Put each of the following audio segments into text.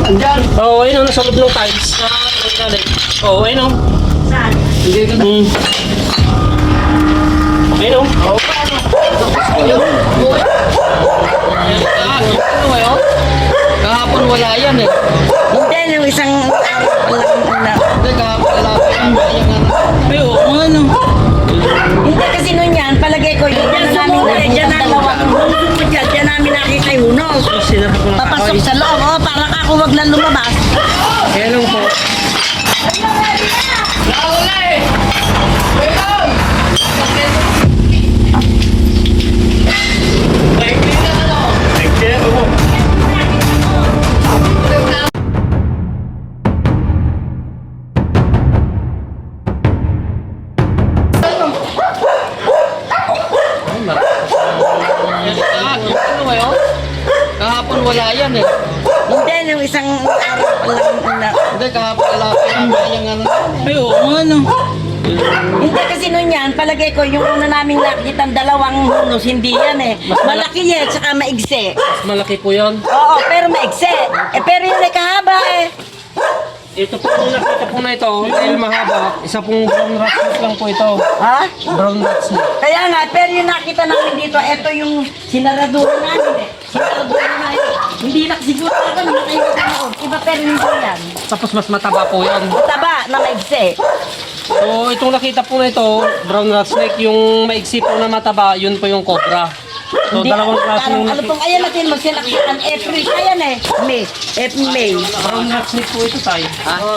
Andyan. Oo, ayun o, nasa loob ng tiles. Oo, ayun o. Saan? Hindi ka na. Ayun o. Oo, paano? Ano ngayon? Kahapon wala yan eh. Hindi, yung isang Hindi, kahapon wala pa yan. Ayan nga. Ay, oo, ano. Hindi kasi nun yan, palagay ko yun. Diyan namin nakita dalawang hunos mo dyan. Diyan namin nakita yung hunos. Sinarap ko ng Papasok sa loob, oh, para ka ako wag lang lumabas. Kaya lang po. Ano ngayon? Kahapon wala yan eh. Hindi, yung isang Hindi, kahapon wala pa yan. Ayan nga. Ay, oo, ano. Hindi kasi nun yan, palagay ko yung una naming nakita dalawang hunos, hindi yan eh. Malaki yan, saka maigsi. Mas malaki po yan. Oo, pero maigsi. Eh, pero yun ay kahaba eh. Ito po yung nakita po na ito, dahil mahaba, isa pong brown rat snake lang po ito. Ha? Brown rat snake. Kaya nga, pero yung nakita namin dito, ito yung sinaradura namin eh. Sinaradura namin. Hindi na siguro ako na makayo sa noon. Iba pero hindi yan. Tapos mas mataba po yan. Taba na maigsi. So itong nakita po na ito, brown rat snake, yung maigsi po na mataba, yun po yung cobra. So Hindi, dalawang klase parang yung ano pong ayan natin magsinakyan. April pa yan eh. May. brown rat snake po ito tayo.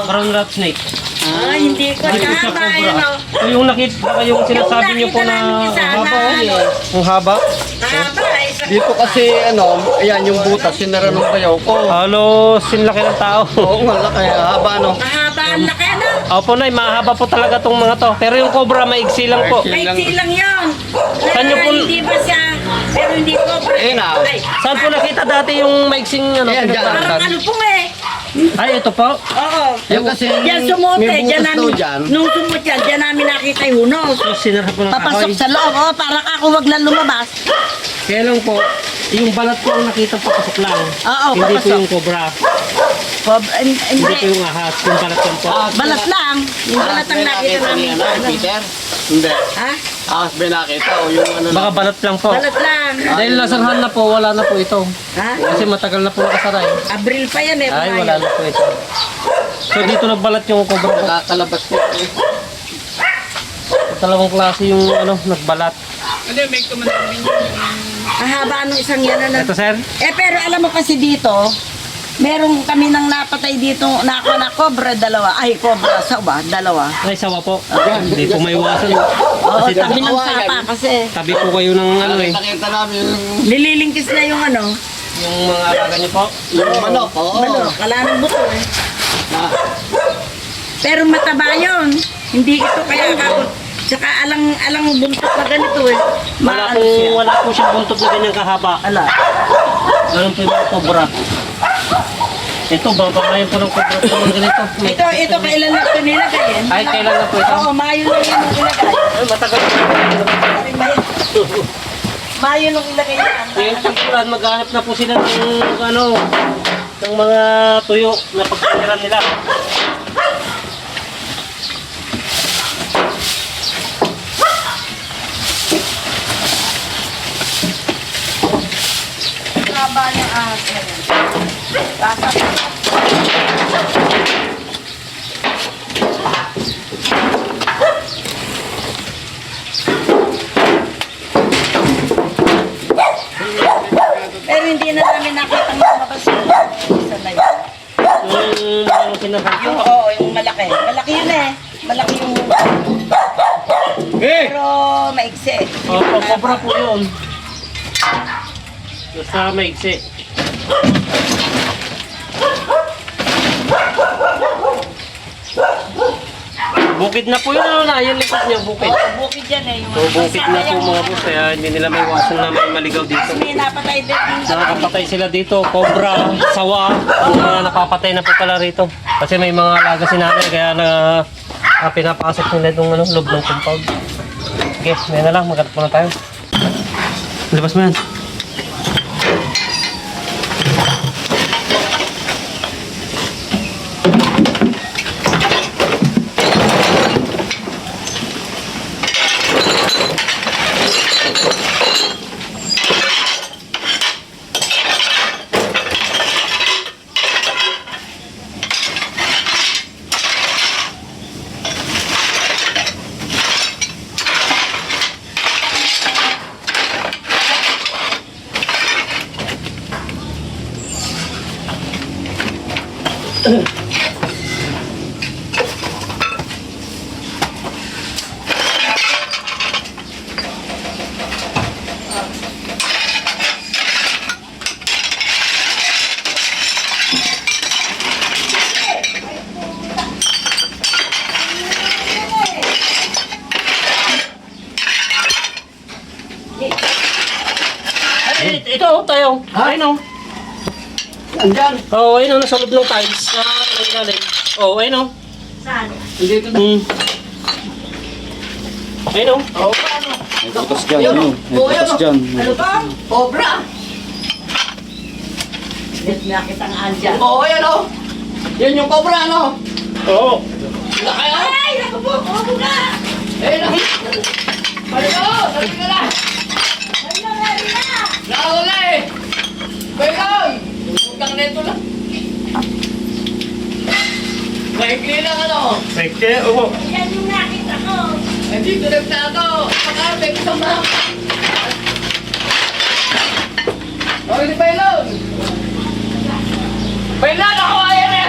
Brown rat snake. Ah, hindi ko Hindi po siya tama cobra. yun o. So yung nakita, yung sinasabi niyo po nakita na namin isa haba, na ano. yung haba. Tama, isa. Dito kasi ano, ayan yung butas, sinara ng bayaw ko. Halos sinlaki ng tao. Oo nga, kaya haba ano. Mahaba ang laki na. Opo na, mahaba po talaga tong mga to. Pero yung cobra maigsi lang po. Maigsi lang yun. Saan niyo po- Hindi ba siya, pero hindi ko. Eh, na. Ay, Saan po nakita dati yung maigsing ano? Ayan, dyan. parang ano pong eh. Ay, ito po. Oo. Yung kasi Diyan sumot may eh. Diyan butas daw namin, dyan. nung sumot yan, diyan namin nakita yung hunos. So, sinarap po ng Papasok kahoy. sa loob, oh, para ka ako wag lang lumabas. Kaya lang po, yung balat ko ang nakita papasok lang. Oo, Hindi po papasok. yung cobra. Hindi po Hindi. yung ahas. Yung balat lang po. Balat lang. Yung balat ang nakita namin. Ano, Peter? Hindi. Ha? Ah, binakita o yung ano Baka balat lang po. Balat lang. Dahil nasarhan na po, wala na po ito. Ha? Kasi matagal na po nakasaray. Abril pa yan eh. Ay, wala na po ito. So dito nagbalat yung cobra po. Kakalabas ko. Dalawang klase yung ano, nagbalat. Ahaba nung isang yan na. Ito sir? Eh pero alam mo kasi dito, meron kami nang napatay dito na ako na cobra, dalawa. Ay, cobra, sawa, dalawa. Ay, sawa po. Hindi po may iwasan. Oo, Kasi tabi ng Awayan. sapa kasi. tabi po kayo ng ano eh. Nakita namin yung Nililingkis na yung ano, Yung mga alaga niyo po. manok. Oo. manok, kala ng buto eh. Ah, Pero mataba yun. Hindi ito kaya ako. Tsaka alang buntot na ganito eh. Maano siya. Wala po siyang buntot na ganyang kahaba. Ala. Ganun po yung mga cobra. Ito, babakayan po ng cobra po ng ganito. Ito kailan na ito nilagay eh. Ay, kailan na po ito? Oo, Mayo lang yun ang ilagay. Ay, matagal po. Ay, Mayo nung ilagay yan. Ngayon sigurad, maghanap na po sila ng ano, ng mga tuyo na pagkakaran nila. Haba niya ahas na yan. Tasa. Pero hindi na namin nakita ng lumabas yun. Isa na yun. Yung mga pinarhan Yung, oo, yung malaki. Malaki yun eh. Malaki yung pero maigsi. Oh, cobra po yun. Basta maigsi. Bukid na po yun, ano na, yung likod niya, bukid. Bukid yan eh. Yung So, bukid na po mga boss, kaya hindi nila may iwasan na may maligaw dito. May napatay din. Nakakapatay sila dito, cobra, sawa, ang mga napapatay na po pala rito. Kasi may mga alaga si nanay, kaya pinapasok nila itong ano, loob ng compound. Okay, may na lang, maghanap muna tayo. Labas mo yan. Ito, tayo. Ayun, oh. Andyan. Oo, ayun, oh, nasa loob ng tiles. Oo, ayun, oh. Saan? Dito na. Ayun, oh. Oo, ano? May butas dyan. Ano? May butas dyan. Ano ba? Cobra. Let me nakita nga andyan. Oo, yan o. Yan yung cobra, ano? Oo. Laki o. Ay, naku po, cobra! Eh, laki. Balik o, sabi ka na. Ayun na, ayun na! Nakawala eh. Bailan. Utang neto lang. Maikli lang ano. Pwede, oo. Yan yung nakita ko. Eh, dito nagtato. Pakarte ko sa mga. Okay, si Bailan. Bailan, ako ayan eh.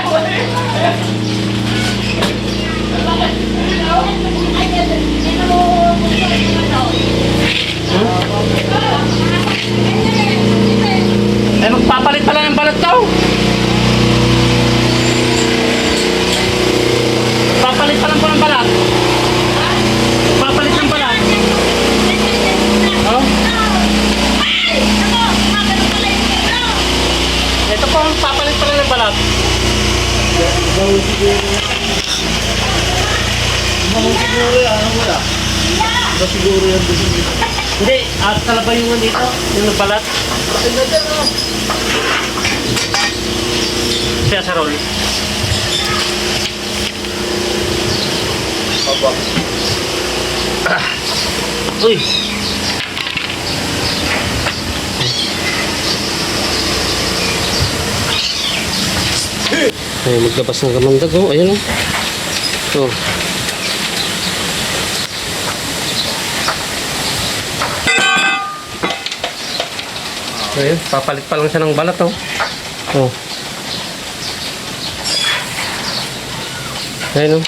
Eh, magpapalit pala ng balat daw. Papalit pala po ng balat. Papalit ng balat. Oh? Ito po, papalit pala ng balat. Hindi, at talaba yung dito, yung balat. Siya sa roll. Uy! Ay, maglabas ng kamandag, oh. Ayan, oh. Oh. Ayun, papalit pa lang siya ng balat, oh. Oh. Ayun, oh.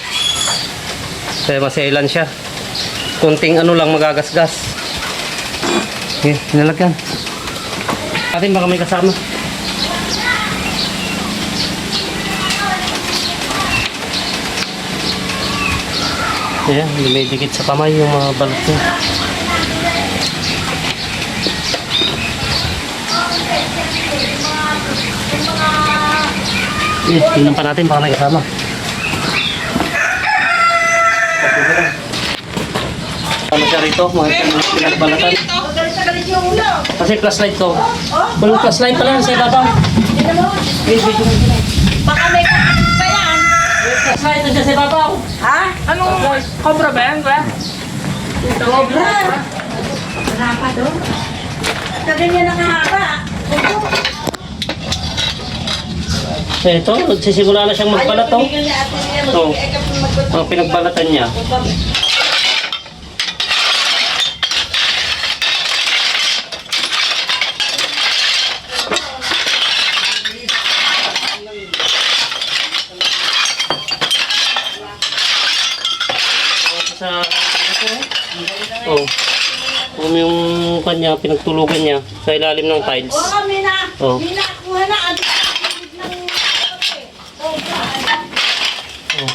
Kaya masailan siya. Kunting ano lang magagasgas. Okay, nilagyan. Atin baka may kasama. Ayan, lumidikit sa kamay yung mga balat niya. Tingnan pa natin baka may kasama. Ano siya rito? Mga pinagbalatan. Galit yung ulo. Kasi flashlight to. Walang flashlight pala sa ibabaw. Tignan mo. Baka may kakakit pa yan. May flashlight nandiyan sa ibabaw. Ha? Anong cobra ba yan? Cobra. Wala pa doon. Kaganyan ang haba. Ito, nagsisimula na siyang magbalat to. Ayaw, niya ate niya. Oh. Mag-iikap Ang pinagbalatan niya. Sa oh. Kung yung kanya, pinagtulugan niya sa ilalim ng tiles. Oo, Mina. Oh. Mina, kuha na. Adi ka ng cobra. Oh.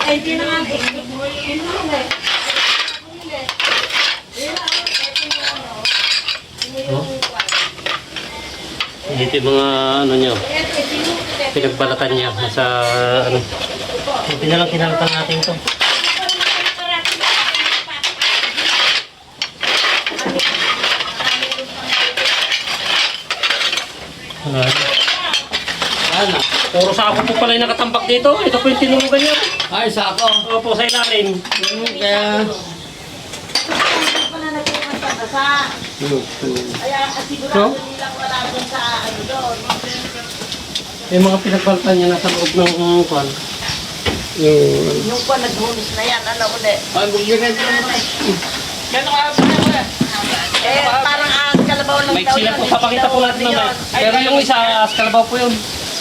Ay, hindi na nga. Dito yung mga ano nyo, pinagbalatan niya sa ano. Hindi na lang kinalatan natin to. Ano? Puro sako po pala yung nakatambak dito. Ito po yung tinulugan niya. Ay, sako. Opo, sa ilalim. Kaya... Kaya sigurado nilang wala doon sa ano doon. Yung mga pinagbalatan niya nasa loob ng kwan. Yung pa naghulis na yan, ano ulit. Ay, bugyan na naman. Eh, parang kalabaw lang May sila po, papakita po natin naman. Pero yung isa, askalabaw po yun.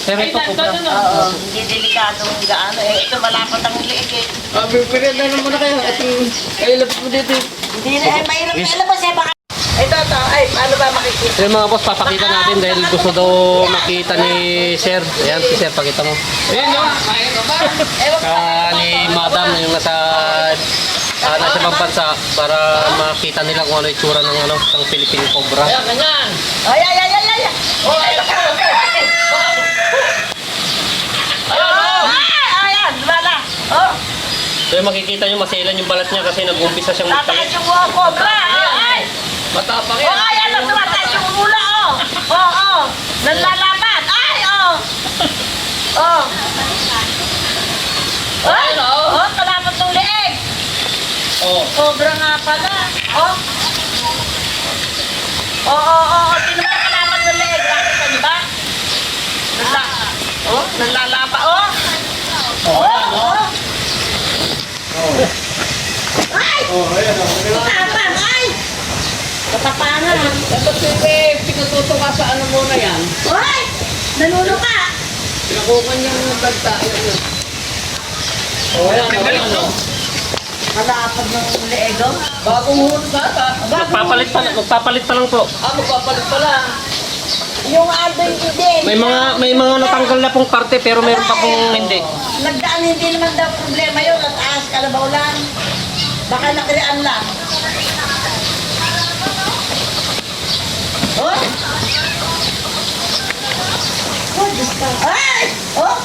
Pero ito po. Oo, hindi delikadong gaano. Eh, ito malapot ang liig eh. Ah, bugyan na naman na kayo. At kayo labas mo dito. Hindi na, eh, mahirap na ilabas eh. Baka... Ito, ay, paano ba makikita? Yung mga boss, papakita natin dahil gusto daw makita ni Sir. Ayan, si Sir, pakita mo. Ayun, no? Ewan ko. Ni Madam, yung nasa ibang bansa para makita nila kung ano yung itsura ng ng Philippine Cobra. Ganyan. Ay, ay, ay, ay, ay. Oh, ay, ayan, wala. Oh, So yung makikita nyo, maselan yung balat niya kasi nag-umpisa siyang tatakas magpalit. yung mga cobra. Ay, Matapang oh, yan. ay, ano, tumataas yung ulo, oh. Oh, oh, nanlalaban. Ay, oh. Oh. Ay, oh, kalapot ng leeg. Oh. Cobra nga pala. Oh. Oo. Sino ba kalaban ng leeg? Nakita niyo ba? Nanlalapa. Oh. Ay! Ayan, oh. Katapan! Ay! Katapangan. Dapat pinatuto ka sa ano muna yan. Ay! Nanuno ka! Pinakukan yung bagta. Oh, ayan, oh. Malapad ng leego. Bagong hulog bata. Magpapalit pa lang po. Ah, magpapalit pala. Yung adoy din. May mga natanggal na pong parte pero meron pa pong hindi. Nagdaan hindi naman daw problema yun. At ahas kalabaw lang. Baka nakrian lang. Oh! Oh, Diyos ka. Ay! Oh!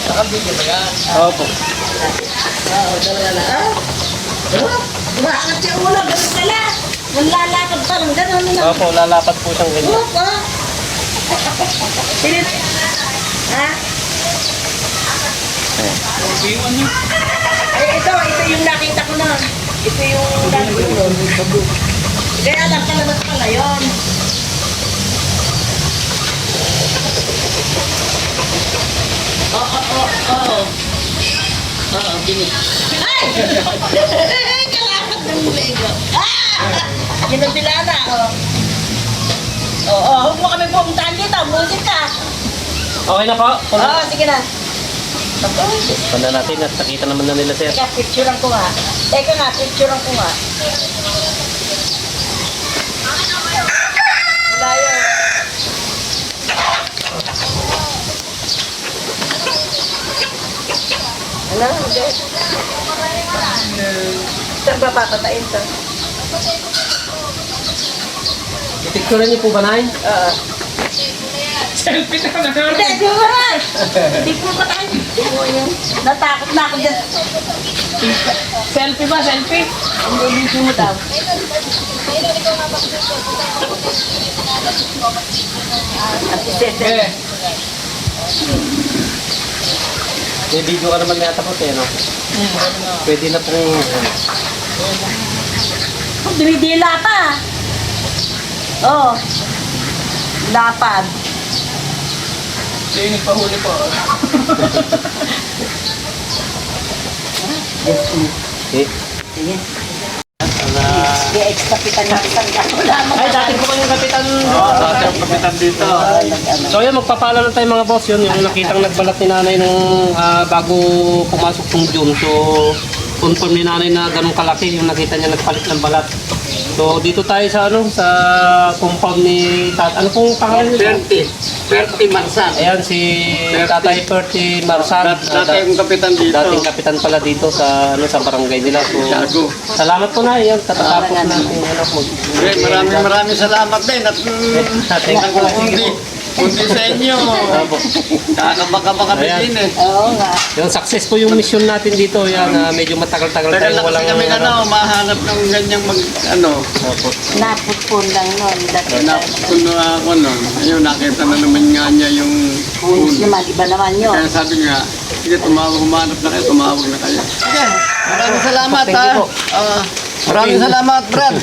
Nakabigyan ba yan? Opo. Talaga na. Ah? Oh! Bakit yung ulo? Ganun pala. Nanlalakad pa lang. Ganun na. Opo, lalapat po siyang ganyan. Oh! Oh! Sinit. Ha? Ay, ito yung nakita ko na. Ito yung nakita. Kaya alam ka naman pala yun. Oo, binig. Ay! Kalapat ng lego. Yun ang bilana, oh. Oo, huwag mo kami pumuntahan dito. Music ka. Okay na po. Oo, sige na. Panda natin at nakita naman na nila Sir. Teka, picturean ko nga. Teka nga, picturean ko nga. Wala yun. Wala, hindi. Saan ba papatayin to? Picturean niyo po ba, Nay? Oo. Selfie na na. Hindi, di mo na. Hindi ko pa tayo. Di mo yun. Natakot na ako dyan. Selfie ba? Selfie? Hindi mo daw. At isete. Eh. May video ka naman yata po, no? Pwede na pong... Dumidila pa. Oh. Lapad. Siya yung nagpahuli po. Eh, Sige. Di ex-kapitan ng tanda ko lamang. ay, dati po kayong kapitan. Dati ang kapitan dito. So yun, magpapala lang tayo mga boss. Yun, yung nakitang nagbalat ni nanay nung bago pumasok tong June. So, confirm ni nanay na ganun kalaki yung nakita niya nagpalit ng balat. So, dito tayo sa sa compound ni Ano pong pangalan niyo? Perti Marsan. Ayan, si Tatay Perti Marsan. Dati yung kapitan dito. Dating kapitan pala dito sa sa barangay nila. So, Tiago. salamat po na. Yan, katatapos natin. Maraming salamat din. At Thank you po. kundi sa inyo. Kakabaka-baka din eh. Oo nga. Yung success po yung mission natin dito. Yan, medyo matagal-tagal Tagal tayo na kasi kami mahanap ng ganyang Opo. Naputpun lang nun. Dati Napuno ako nun. Ayun, nakita na naman nga niya yung Pulis naman, iba naman yun. Kaya sabi nga, sige, humanap na kayo, tumawag na kayo. Sige, maraming salamat Thank you ha. po. Maraming salamat, Brad.